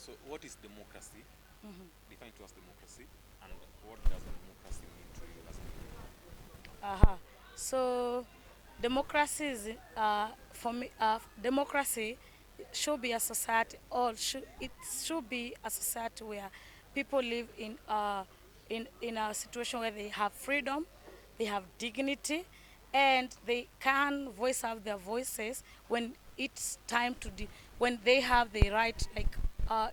So what is democracy? Mhm. Define to us democracy, and what does democracy mean to you as an Indian? Uh-huh. So democracy is for me. Democracy should be a society, or it should be a society where people live in a situation where they have freedom, they have dignity, and they can voice out their voices when it's time to when they have the right, like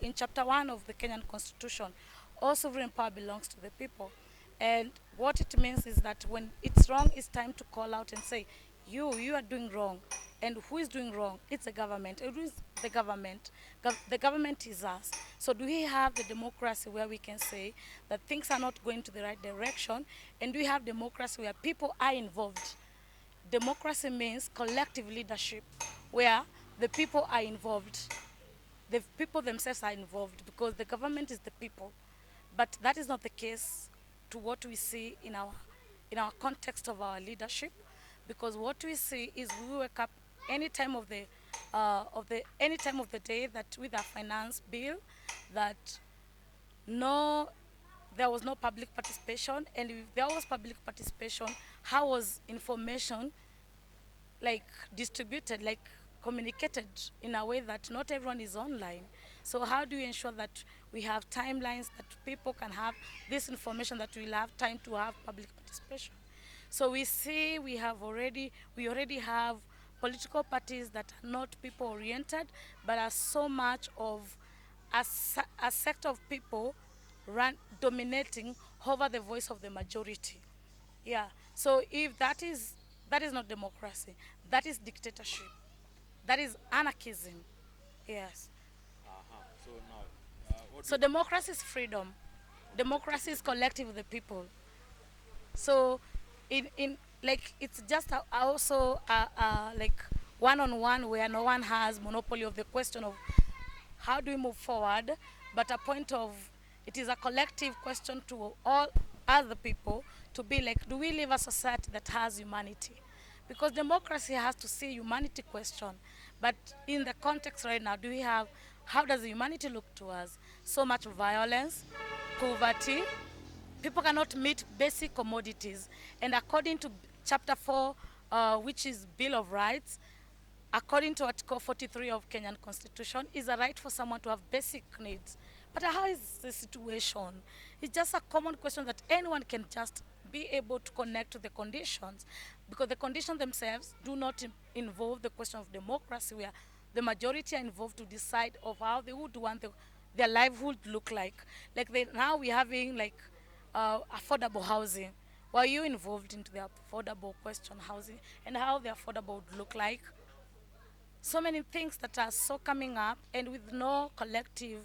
in chapter 1 of the Kenyan constitution, all sovereign power belongs to the people. And what it means is that when it's wrong, it's time to call out and say, you are doing wrong. And who is doing wrong? It's the government. It is the government. The government is us. So do we have the democracy where we can say that things are not going to the right direction? And do we have democracy where people are involved? Democracy means collective leadership, where the people are involved. The people themselves are involved because the government is the people. But that is not the case to what we see in our context of our leadership, because what we see is we wake up any time of the day that with a finance bill that no there was no public participation, and if there was public participation, how was information like distributed, like communicated in a way that not everyone is online? So how do we ensure that we have timelines that people can have this information, that we'll have time to have public participation? So we see we already have political parties that are not people oriented, but are so much of a sector of people dominating over the voice of the majority. Yeah. So if that is not democracy, that is dictatorship. That is anarchism. Yes. So now, what do So you democracy is freedom. Democracy is collective of the people. So in like it's just also like one on one, where no one has monopoly of the question of how do we move forward, but a point of it is a collective question to all other people to be like, do we live a society that has humanity? Because democracy has to see humanity question. But in the context right now, do we have, how does humanity look to us? So much violence, poverty, people cannot meet basic commodities. And according to chapter 4, which is Bill of Rights, according to Article 43 of Kenyan Constitution, is a right for someone to have basic needs. But how is the situation? It's just a common question that anyone can just be able to connect to the conditions, because the conditions themselves do not involve the question of democracy, where the majority are involved to decide of how they would want their livelihood look like. Like now we're having like affordable housing. Were you involved into the affordable question housing and how the affordable would look like? So many things that are so coming up, and with no collective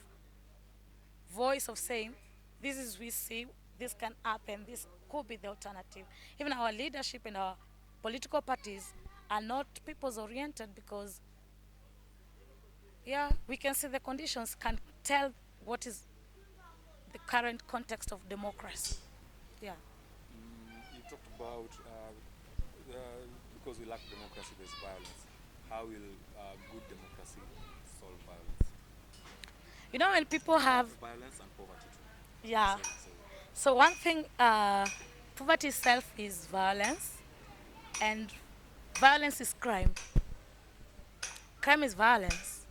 voice of saying, this is we see, this can happen, this could be the alternative. Even our leadership and our political parties are not people's oriented, because yeah, we can see the conditions can tell what is the current context of democracy. Yeah. you talked about because we lack democracy, there's violence. How will good democracy solve violence? You know, when people have, Violence and poverty too. yeah. So So one thing, poverty itself is violence, and violence is crime. Crime is violence.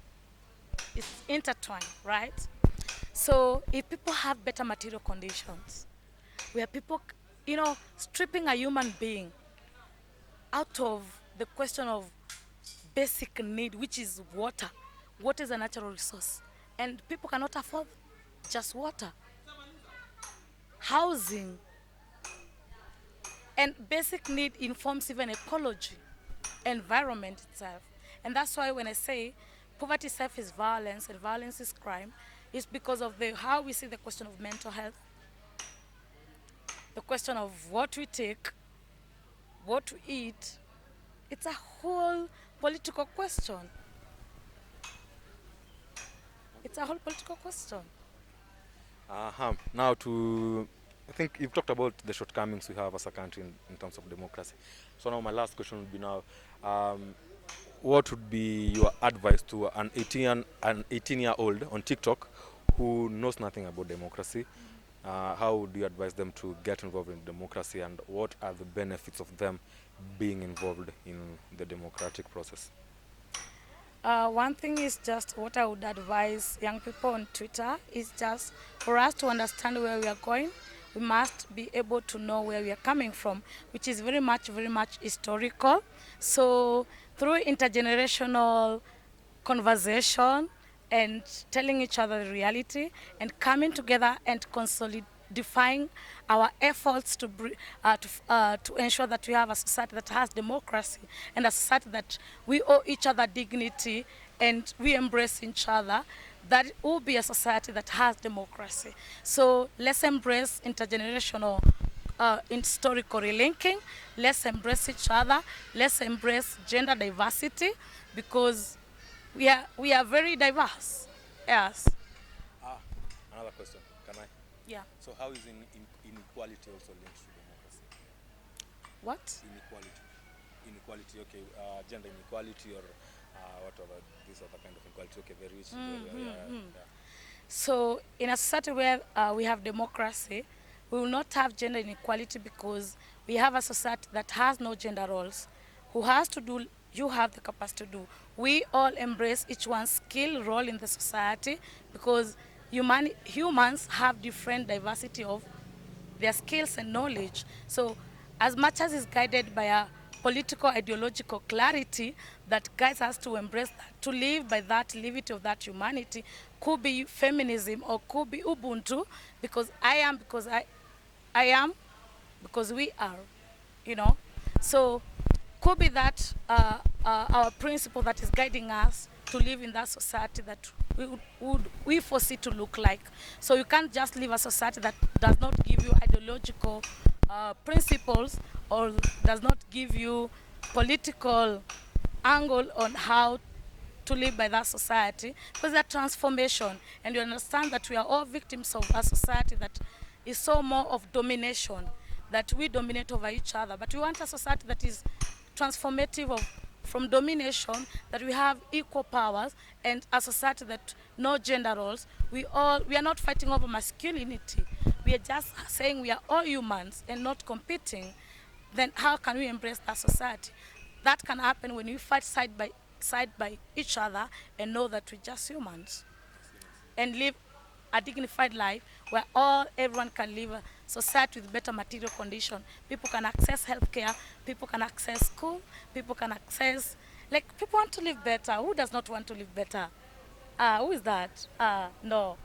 It's intertwined, right? So if people have better material conditions, where people, stripping a human being out of the question of basic need, which is water. Water is a natural resource, and people cannot afford just water. Housing and basic need informs even ecology, environment itself. And that's why when I say poverty itself is violence and violence is crime, it's because of the how we see the question of mental health, the question of what we take, what we eat. It's a whole political question. It's a whole political question. now to, I think you've talked about the shortcomings we have as a country in terms of democracy. So now my last question would be now, um, what would be your advice to an 18-year-old on TikTok who knows nothing about democracy? How would you advise them to get involved in democracy, and what are the benefits of them being involved in the democratic process? One thing is just what I would advise young people on Twitter is just for us to understand where we are going, we must be able to know where we are coming from, which is very much historical. So through intergenerational conversation and telling each other the reality and coming together and solidifying our efforts to ensure that we have a society that has democracy and a society that we owe each other dignity and we embrace each other, that will be a society that has democracy. So let's embrace intergenerational historical relinking. Let's embrace each other. Let's embrace gender diversity because we are very diverse. Yes. Ah, another question. Can I? Yeah. So how is inequality also linked to democracy? What? Inequality. Inequality, okay. Gender inequality or whatever, this other kind of inequality. Okay, very rich. Yeah. So in a society where we have democracy, we will not have gender inequality because we have a society that has no gender roles. Who has to do, you have the capacity to do. We all embrace each one's skill role in the society because humans have different diversity of their skills and knowledge. So as much as is guided by a political ideological clarity that guides us to embrace that, to live by that, live it of that humanity, could be feminism or could be Ubuntu, because I am, I am, because we are, you know. So could be that our principle that is guiding us to live in that society that we foresee to look like. So you can't just live a society that does not give you ideological principles or does not give you political angle on how to live by that society, because that transformation, and you understand that we are all victims of a society that is so more of domination, that we dominate over each other. But we want a society that is transformative from domination, that we have equal powers, and a society that no gender roles. We are not fighting over masculinity. We are just saying we are all humans and not competing. Then how can we embrace that society? That can happen when we fight side by each other and know that we're just humans and live a dignified life where everyone can live a society with better material condition. People can access healthcare, people can access school, people can access, like, people want to live better. Who does not want to live better? Who is that? No.